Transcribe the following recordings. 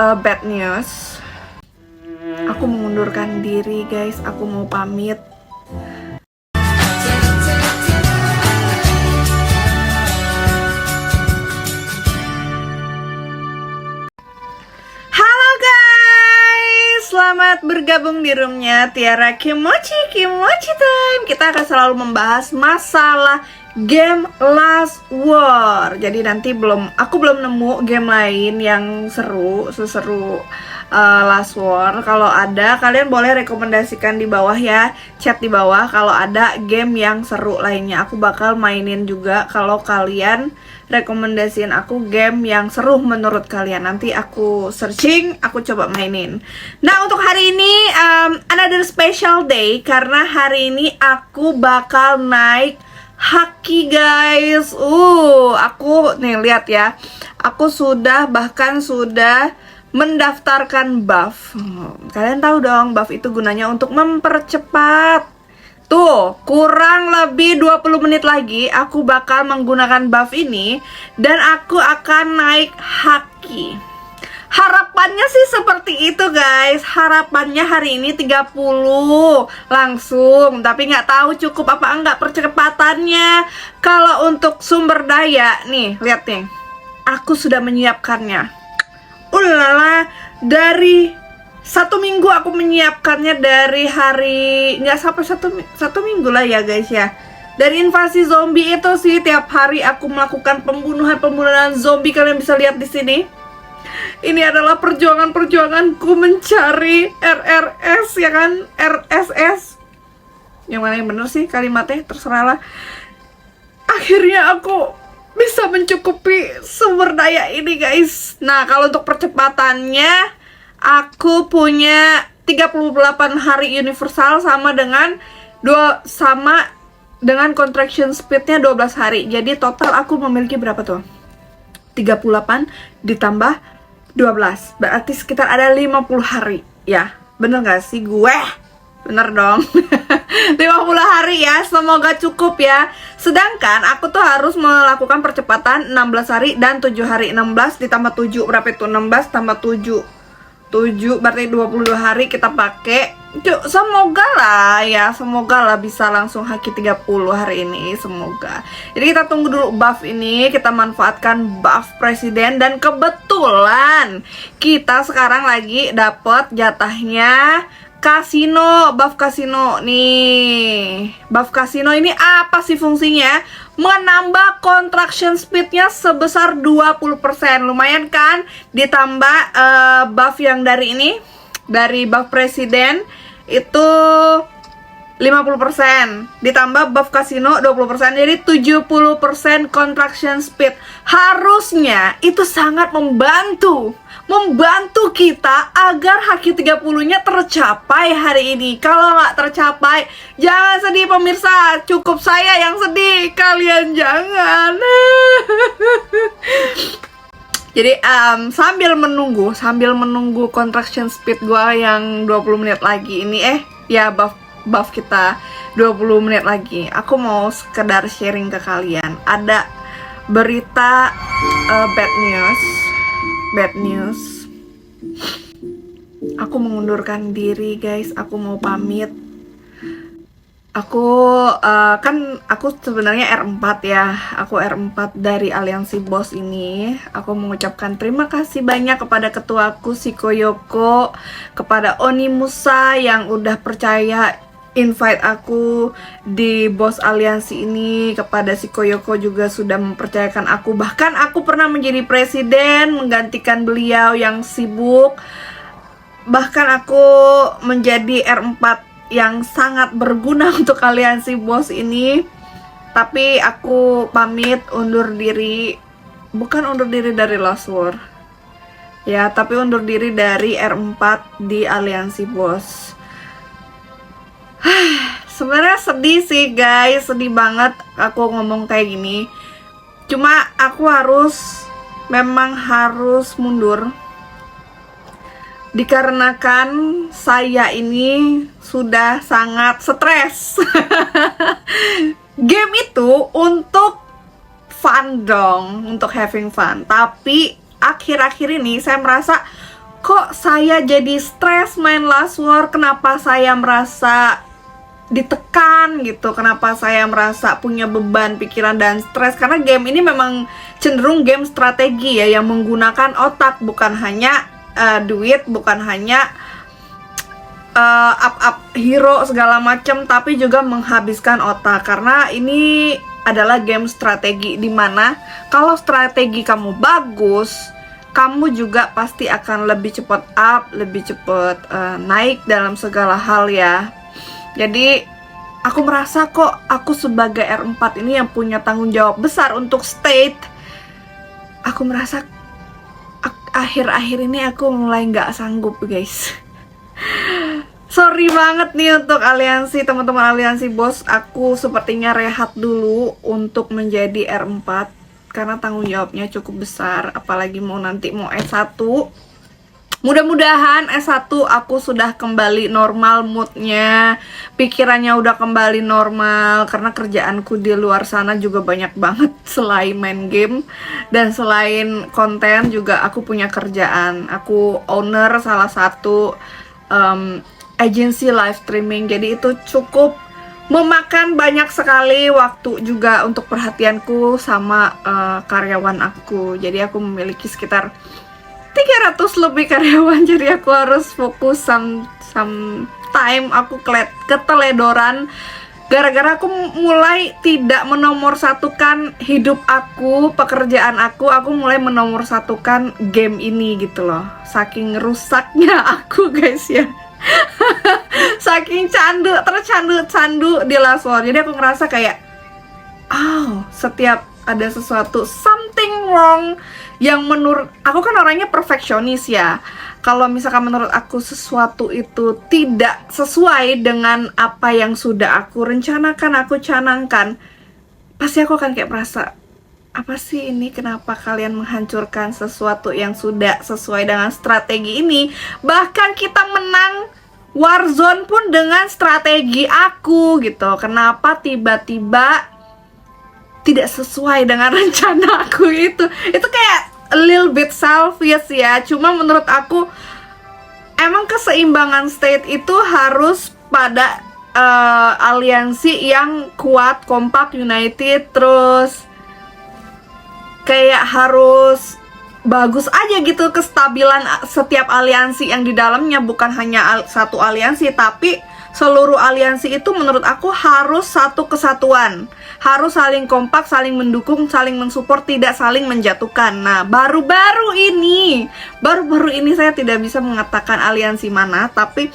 Bad news. Aku mengundurkan diri, guys. Aku mau pamit. Halo guys, selamat bergabung di roomnya Tiara Kimochi Time. Kita akan selalu membahas masalah game Last War. Jadi nanti aku belum nemu game lain yang seseru Last War. Kalau ada, kalian boleh rekomendasikan di bawah ya, chat di bawah kalau ada game yang seru lainnya. Aku bakal mainin juga kalau kalian rekomendasiin aku game yang seru menurut kalian. Nanti aku searching, aku coba mainin. Nah, untuk hari ini another special day karena hari ini aku bakal naik haki, guys. Aku nih lihat ya. Aku sudah mendaftarkan buff. Kalian tahu dong, buff itu gunanya untuk mempercepat. Tuh, kurang lebih 20 menit lagi aku bakal menggunakan buff ini dan aku akan naik haki. Harapannya sih seperti itu, guys. Harapannya hari ini 30 langsung, tapi nggak tahu cukup apa enggak percepatannya. Kalau untuk sumber daya, nih, lihat nih. Aku sudah menyiapkannya. Ulala, dari 1 minggu aku menyiapkannya, dari hari nggak sampai satu minggu lah ya guys ya. Dari invasi zombie itu sih, tiap hari aku melakukan pembunuhan zombie. Kalian bisa lihat di sini. Ini adalah perjuanganku mencari RRS, ya kan? RSS. Yang mana yang bener sih kalimatnya? Terserah lah. Akhirnya aku bisa mencukupi sumber daya ini, guys. Nah, kalau untuk percepatannya, aku punya 38 hari universal sama dengan contraction speednya 12 hari. Jadi total aku memiliki berapa tuh? 38 ditambah 12. Berarti sekitar ada 50 hari. Ya, bener gak sih gue? Bener dong. 50 hari ya, semoga cukup ya. Sedangkan aku tuh harus melakukan percepatan 16 hari dan 7 hari. 16 ditambah 7, berapa itu? 16 tambah 7 berarti 22 hari kita pakai. Semoga lah ya, semoga lah bisa langsung haki 30 hari ini, semoga. Jadi kita tunggu dulu buff ini, kita manfaatkan buff presiden. Dan kebetulan kita sekarang lagi dapat jatahnya kasino, buff kasino nih. Buff kasino ini apa sih fungsinya? Menambah contraction speednya sebesar 20%. Lumayan kan? Ditambah buff yang dari ini, dari buff presiden itu 50%, ditambah buff kasino 20%, jadi 70% contraction speed. Harusnya itu sangat membantu kita agar haki 30-nya tercapai hari ini. Kalau nggak tercapai, jangan sedih pemirsa, cukup saya yang sedih, kalian jangan. Jadi sambil menunggu contraction speed gua yang 20 menit lagi ini, ya buff kita 20 menit lagi, aku mau sekedar sharing ke kalian. Ada berita bad news. Aku mengundurkan diri, guys. Aku mau pamit. Aku sebenarnya R4 ya. Aku R4 dari aliansi BOSS ini. Aku mengucapkan terima kasih banyak kepada ketuaku Shikoyoko, kepada Onimusa yang udah percaya invite aku di BOSS aliansi ini, kepada Shikoyoko juga sudah mempercayakan aku. Bahkan aku pernah menjadi presiden menggantikan beliau yang sibuk. Bahkan aku menjadi R4 yang sangat berguna untuk aliansi BOSS ini. Tapi aku pamit, undur diri. Bukan undur diri dari Last War ya, tapi undur diri dari R4 di aliansi BOSS. Sebenarnya sedih sih guys, sedih banget aku ngomong kayak gini. Cuma aku memang harus mundur, dikarenakan saya ini sudah sangat stres. Game itu untuk fun dong, untuk having fun. Tapi akhir-akhir ini saya merasa kok saya jadi stres main Last War, kenapa saya merasa ditekan gitu, kenapa saya merasa punya beban pikiran dan stres, karena game ini memang cenderung game strategi ya, yang menggunakan otak, bukan hanya duit, bukan hanya up hero segala macam, tapi juga menghabiskan otak, karena ini adalah game strategi, dimana kalau strategi kamu bagus, kamu juga pasti akan lebih cepat up, lebih cepat naik dalam segala hal ya. Jadi aku merasa kok aku sebagai R4 ini yang punya tanggung jawab besar untuk state, aku merasa akhir-akhir ini aku mulai nggak sanggup guys. Sorry banget nih untuk aliansi, teman-teman aliansi bos, aku sepertinya rehat dulu untuk menjadi R4 karena tanggung jawabnya cukup besar, apalagi nanti mau S1. Mudah-mudahan S1 aku sudah kembali normal moodnya, pikirannya udah kembali normal, karena kerjaanku di luar sana juga banyak banget. Selain main game dan selain konten juga aku punya kerjaan. Aku owner salah satu agency live streaming, jadi itu cukup memakan banyak sekali waktu juga untuk perhatianku sama karyawan aku. Jadi aku memiliki sekitar 300 lebih karyawan, jadi aku harus fokus time aku keteledoran gara-gara aku mulai tidak menomorsatukan hidup aku, pekerjaan aku mulai menomorsatukan game ini gitu loh. Saking rusaknya aku guys ya. Saking tercandu di Last War. Jadi aku ngerasa kayak setiap ada sesuatu something wrong yang menurut aku, kan orangnya perfeksionis ya. Kalau misalkan menurut aku sesuatu itu tidak sesuai dengan apa yang sudah aku rencanakan, aku canangkan, pasti aku akan kayak merasa, apa sih ini, kenapa kalian menghancurkan sesuatu yang sudah sesuai dengan strategi ini. Bahkan kita menang Warzone pun dengan strategi aku gitu. Kenapa tiba-tiba tidak sesuai dengan rencana aku itu kayak a little bit selfish ya. Cuma menurut aku emang keseimbangan state itu harus pada aliansi yang kuat, kompak, united, terus kayak harus bagus aja gitu kestabilan setiap aliansi yang di dalamnya, bukan hanya satu aliansi, tapi seluruh aliansi itu menurut aku harus satu kesatuan, harus saling kompak, saling mendukung, saling mensupport, tidak saling menjatuhkan. Nah, baru-baru ini saya tidak bisa mengatakan aliansi mana, tapi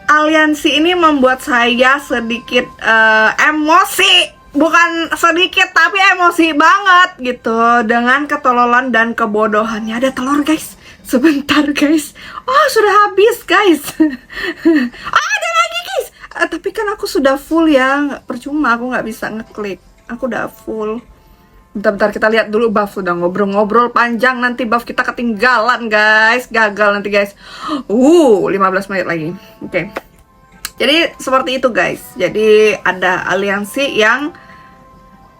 aliansi ini membuat saya sedikit emosi. Bukan sedikit, tapi emosi banget gitu dengan ketololan dan kebodohannya. Ada telur guys, sebentar guys. Oh, sudah habis guys. Ada lagi guys. Tapi kan aku sudah full ya, percuma aku nggak bisa ngeklik. Aku udah full. Bentar kita lihat dulu buff. Udah ngobrol-ngobrol panjang, nanti buff kita ketinggalan guys. Gagal nanti guys. 15 menit lagi. Oke. Jadi seperti itu guys. Jadi ada aliansi yang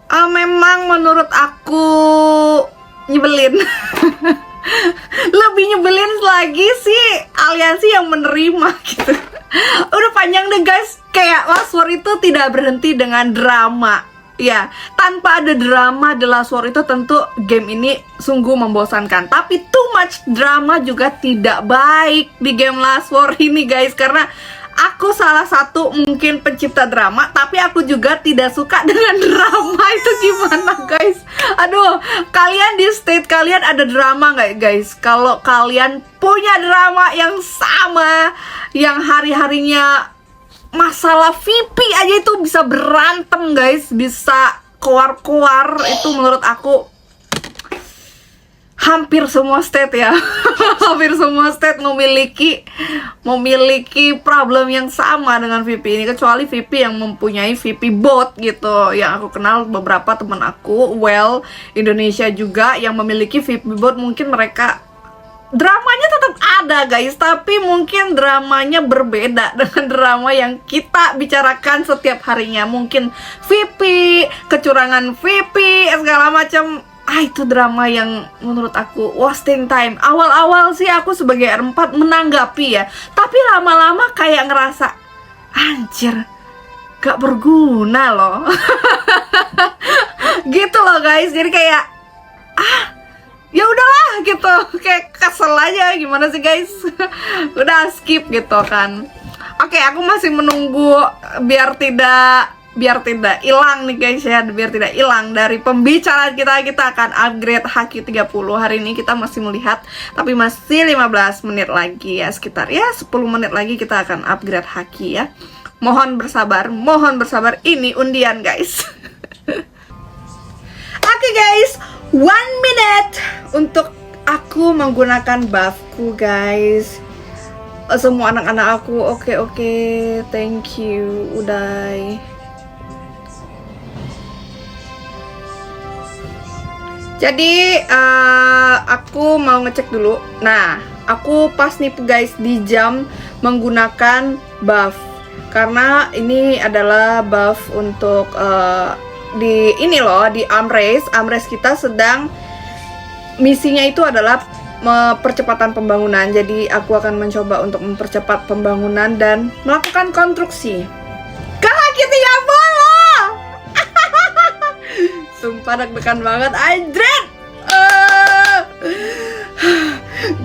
memang menurut aku nyebelin. Lebih nyebelin lagi sih aliansi yang menerima gitu. Udah panjang deh guys. Kayak Last War itu tidak berhenti dengan drama. Ya, tanpa ada drama di Last War itu tentu game ini sungguh membosankan. Tapi too much drama juga tidak baik di game Last War ini guys. Karena aku salah satu mungkin pencipta drama, tapi aku juga tidak suka dengan drama. Itu gimana guys? Aduh, kalian di state kalian ada drama nggak guys? Kalau kalian punya drama yang sama, yang hari-harinya masalah VP aja itu bisa berantem guys, bisa keluar-keluar, itu menurut aku hampir semua state ya. Hampir semua state memiliki problem yang sama dengan VP ini, kecuali VP yang mempunyai VP bot gitu. Yang aku kenal beberapa teman aku, Indonesia juga yang memiliki VP bot, mungkin mereka dramanya tetap ada guys, tapi mungkin dramanya berbeda dengan drama yang kita bicarakan setiap harinya. Mungkin VP, kecurangan VP, segala macam itu drama yang menurut aku wasting time. Awal-awal sih aku sebagai R4 menanggapi ya, tapi lama-lama kayak ngerasa anjir, gak berguna loh. Gitu loh guys. Jadi kayak ya udahlah gitu, kayak kesel aja. Gimana sih guys? Udah skip gitu kan. Oke, aku masih menunggu biar tidak hilang nih guys ya, biar tidak hilang dari pembicaraan kita. Kita akan upgrade Haki 30. Hari ini kita masih melihat, tapi masih 15 menit lagi ya, sekitar ya 10 menit lagi kita akan upgrade Haki ya. Mohon bersabar, ini undian guys. Oke guys, 1 minute untuk aku menggunakan buffku guys. Semua anak-anak aku, oke, thank you, udah. Jadi aku mau ngecek dulu. Nah, aku pas nih guys di jam menggunakan buff, karena ini adalah buff untuk di ini loh, di arm race kita sedang misinya itu adalah percepatan pembangunan. Jadi aku akan mencoba untuk mempercepat pembangunan dan melakukan konstruksi ke Haki 30. Sumpah deg-degan banget, anjir.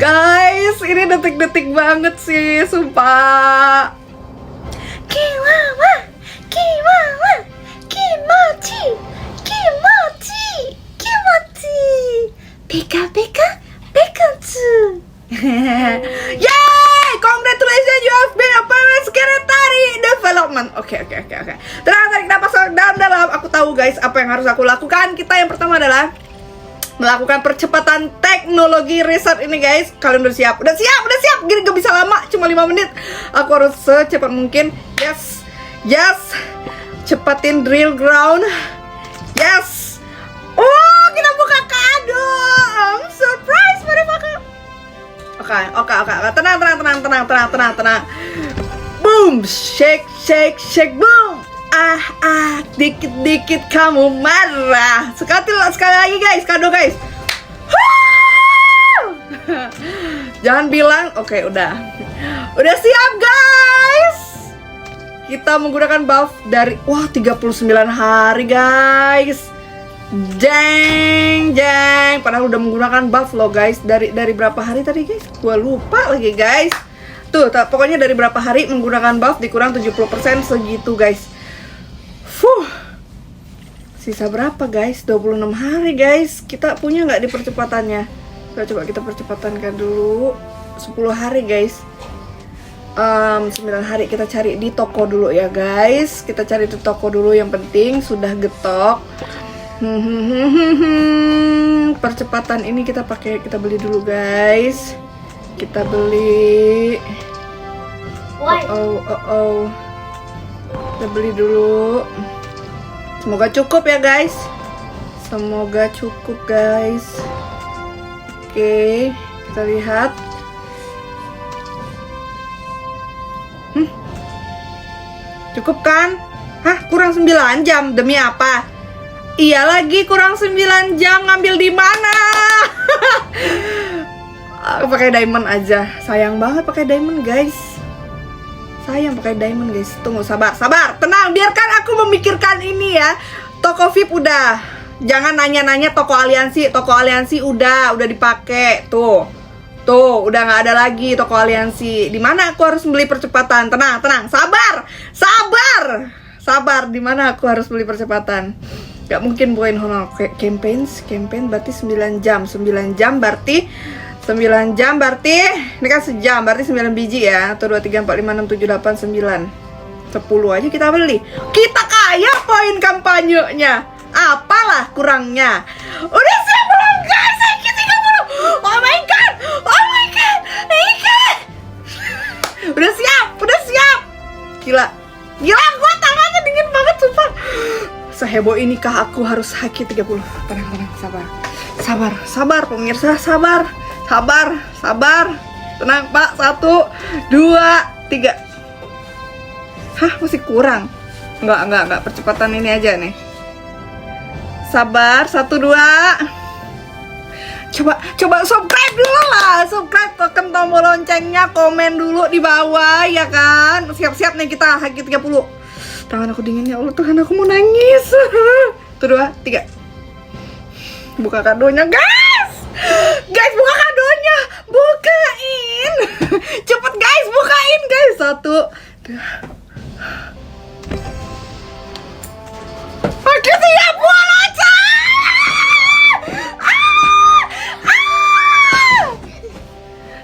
Guys, ini detik-detik banget sih, sumpah. Kiwawa, kimochi, pika, Pikachu. Yay! Congratulations, you have been a permanent secretary development. Oke. Tenang, kita pasang dalam. Aku tahu guys apa yang harus aku lakukan. Kita yang pertama adalah melakukan percepatan teknologi riset ini guys. Kalian udah siap? Udah siap. Gini gak bisa lama, cuma 5 menit. Aku harus secepat mungkin. Yes. Cepatin drill ground. Yes. Oh, kita buka kado. I'm surprised, motherfucker. Oke. Tenang. Boom, shake, boom. Dikit-dikit kamu marah. Sekali lagi guys, kado guys. Jangan bilang, oke, udah siap guys. Kita menggunakan buff dari 39 hari guys. Jeng. Padahal udah menggunakan buff loh guys. Dari berapa hari tadi guys? Gua lupa lagi guys. Tuh, pokoknya dari berapa hari menggunakan buff dikurang 70% segitu guys. Sisa berapa guys? 26 hari guys. Kita punya nggak di percepatannya? Coba kita percepatankan dulu. 10 hari guys. 9 hari kita cari di toko dulu ya guys. Kita cari di toko dulu, yang penting sudah getok. Percepatan ini kita beli dulu guys. Kita beli. Kita beli dulu. Semoga cukup ya guys. Oke, kita lihat. Cukup kan? Kurang 9 jam. Demi apa? Iya lagi, kurang 9 jam. Ngambil di mana? Aku pakai diamond aja. Sayang banget pakai diamond guys. Tunggu, sabar. Tenang, biarkan aku memikirkan ini ya. Toko VIP udah. Jangan nanya-nanya toko aliansi. Toko aliansi udah dipakai. Tuh, udah nggak ada lagi toko aliansi. Di mana aku harus beli percepatan? Tenang. Sabar. Di mana aku harus beli percepatan? Gak mungkin buain honor campaign berarti 9 jam berarti ini kan sejam, berarti 9 biji ya. 1, 2, 3, 4, 5, 6, 7, 8, 9 10 aja kita beli. Kita kaya poin kampanyenya. Apalah kurangnya. Udah siap belum guys? Haki 30. Oh my god. Udah siap. Gila, gua tangannya dingin banget sumpah. Seheboh inikah aku harus Haki 30. Tenang, sabar pemirsa, sabar. Tenang Pak, 1, 2, 3. Masih kurang. Enggak, percepatan ini aja nih. Sabar, 1, 2. Coba subscribe dulu lah. Subscribe, tekan tombol loncengnya, komen dulu di bawah ya kan. Siap-siap nih kita HQ 30. Tangan aku dingin ya Allah, Tuhan aku mau nangis. 1, 2, 3. Buka kadonya guys. Guys, buka kadonya. Bukain. Cepet guys, bukain guys. 1, 2. HQ 30 coy.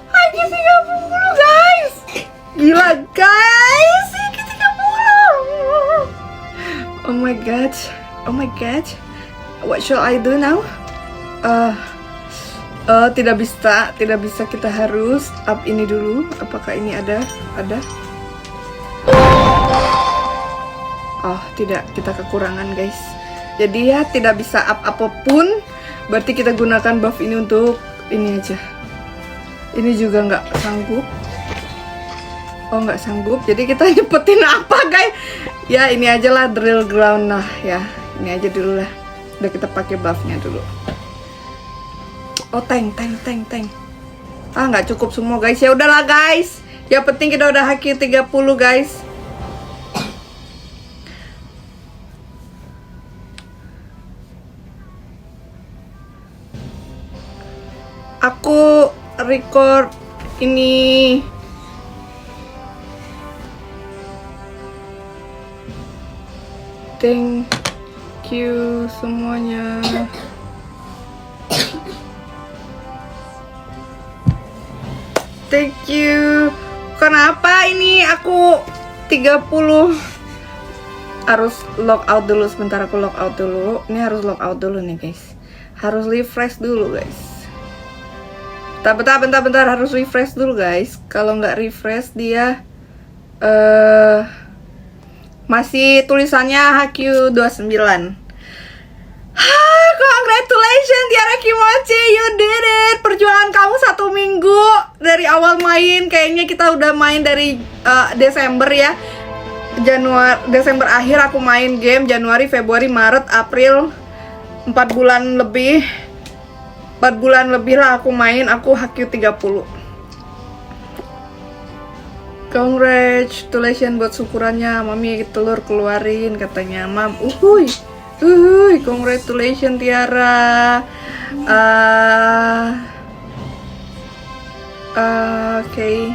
HQ 30 guys. Gila guys, HQ 30. Oh my god. Oh my god. What shall I do now? Tidak bisa, kita harus up ini dulu. Apakah ini ada? Oh, tidak, kita kekurangan guys. Jadi ya tidak bisa up apapun. Berarti kita gunakan buff ini untuk ini aja. Ini juga nggak sanggup. Oh, nggak sanggup. Jadi kita nyepetin apa guys? Ya ini aja lah, drill ground lah ya. Ini aja dulu lah. Udah kita pakai buffnya dulu. Oh, tank. Ah, nggak cukup semua guys. Ya udahlah guys. Yang penting kita udah HQ 30 guys. Aku record ini thank you semuanya. Thank you. Kenapa ini aku 30 harus log out dulu, sebentar aku log out dulu. Ini harus log out dulu nih guys. Harus refresh dulu guys. Bentar, harus refresh dulu guys. Kalau nggak refresh dia masih tulisannya HQ 29. Congratulations Tiara Kimochi, you did it. Perjuangan kamu 1 minggu dari awal main. Kayaknya kita udah main dari Desember ya. Desember akhir aku main game. Januari, Februari, Maret, April, 4 bulan lebih. 4 bulan lebih lah aku main. Aku HQ 30. Congratulations buat syukurannya. Mami telur keluarin katanya Mam. Congratulations Tiara. Oke.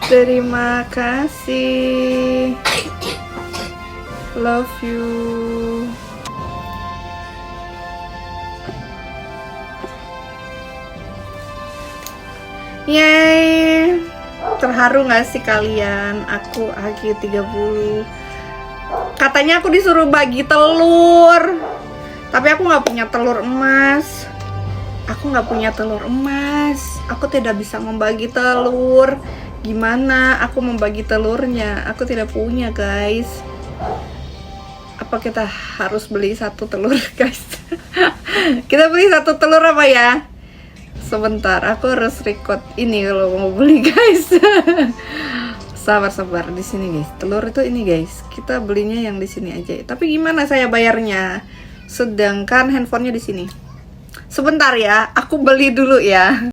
Terima kasih. Love you. Yeay. Terharu gak sih kalian? Aku HQ 30. Katanya aku disuruh bagi telur, tapi aku gak punya telur emas. Aku tidak bisa membagi telur. Gimana aku membagi telurnya? Aku tidak punya guys. Apa kita harus beli 1 telur guys? Kita beli 1 telur apa ya? Sebentar, aku harus record ini kalau mau beli guys. Sabar di sini guys. Telur itu ini guys. Kita belinya yang di sini aja. Tapi gimana saya bayarnya? Sedangkan handphonenya di sini. Sebentar ya, aku beli dulu ya.